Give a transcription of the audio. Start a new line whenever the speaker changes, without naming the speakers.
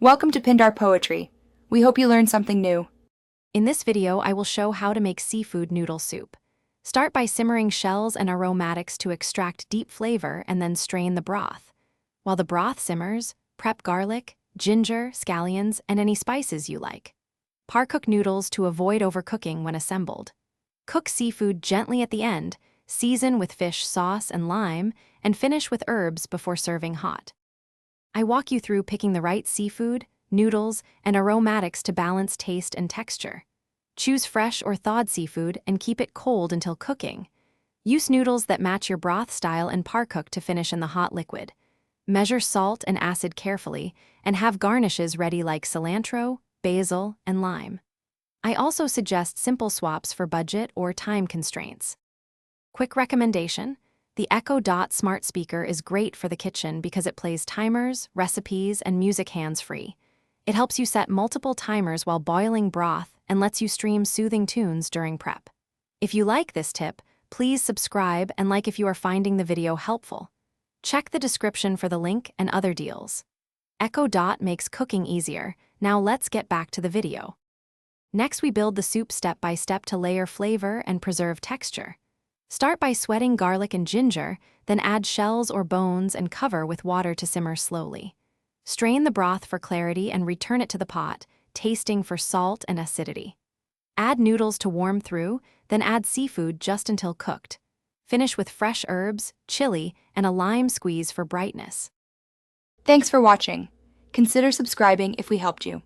Welcome to Pindar Poetry. We hope you learned something new.
In this video, I will show how to make seafood noodle soup. Start by simmering shells and aromatics to extract deep flavor and then strain the broth. While the broth simmers, prep garlic, ginger, scallions, and any spices you like. Par-cook noodles to avoid overcooking when assembled. Cook seafood gently at the end, season with fish sauce and lime, and finish with herbs before serving hot. I walk you through picking the right seafood, noodles, and aromatics to balance taste and texture. Choose fresh or thawed seafood and keep it cold until cooking. Use noodles that match your broth style and par-cook to finish in the hot liquid. Measure salt and acid carefully, and have garnishes ready like cilantro, basil, and lime. I also suggest simple swaps for budget or time constraints. Quick recommendation: the Echo Dot smart speaker is great for the kitchen because it plays timers, recipes, and music hands-free. It helps you set multiple timers while boiling broth and lets you stream soothing tunes during prep. If you like this tip, please subscribe and like if you are finding the video helpful. Check the description for the link and other deals. Echo Dot makes cooking easier. Now let's get back to the video. Next, we build the soup step by step to layer flavor and preserve texture. Start by sweating garlic and ginger, then add shells or bones and cover with water to simmer slowly. Strain the broth for clarity and return it to the pot, tasting for salt and acidity. Add noodles to warm through, then add seafood just until cooked. Finish with fresh herbs, chili, and a lime squeeze for brightness.
Thanks for watching. Consider subscribing if we helped you.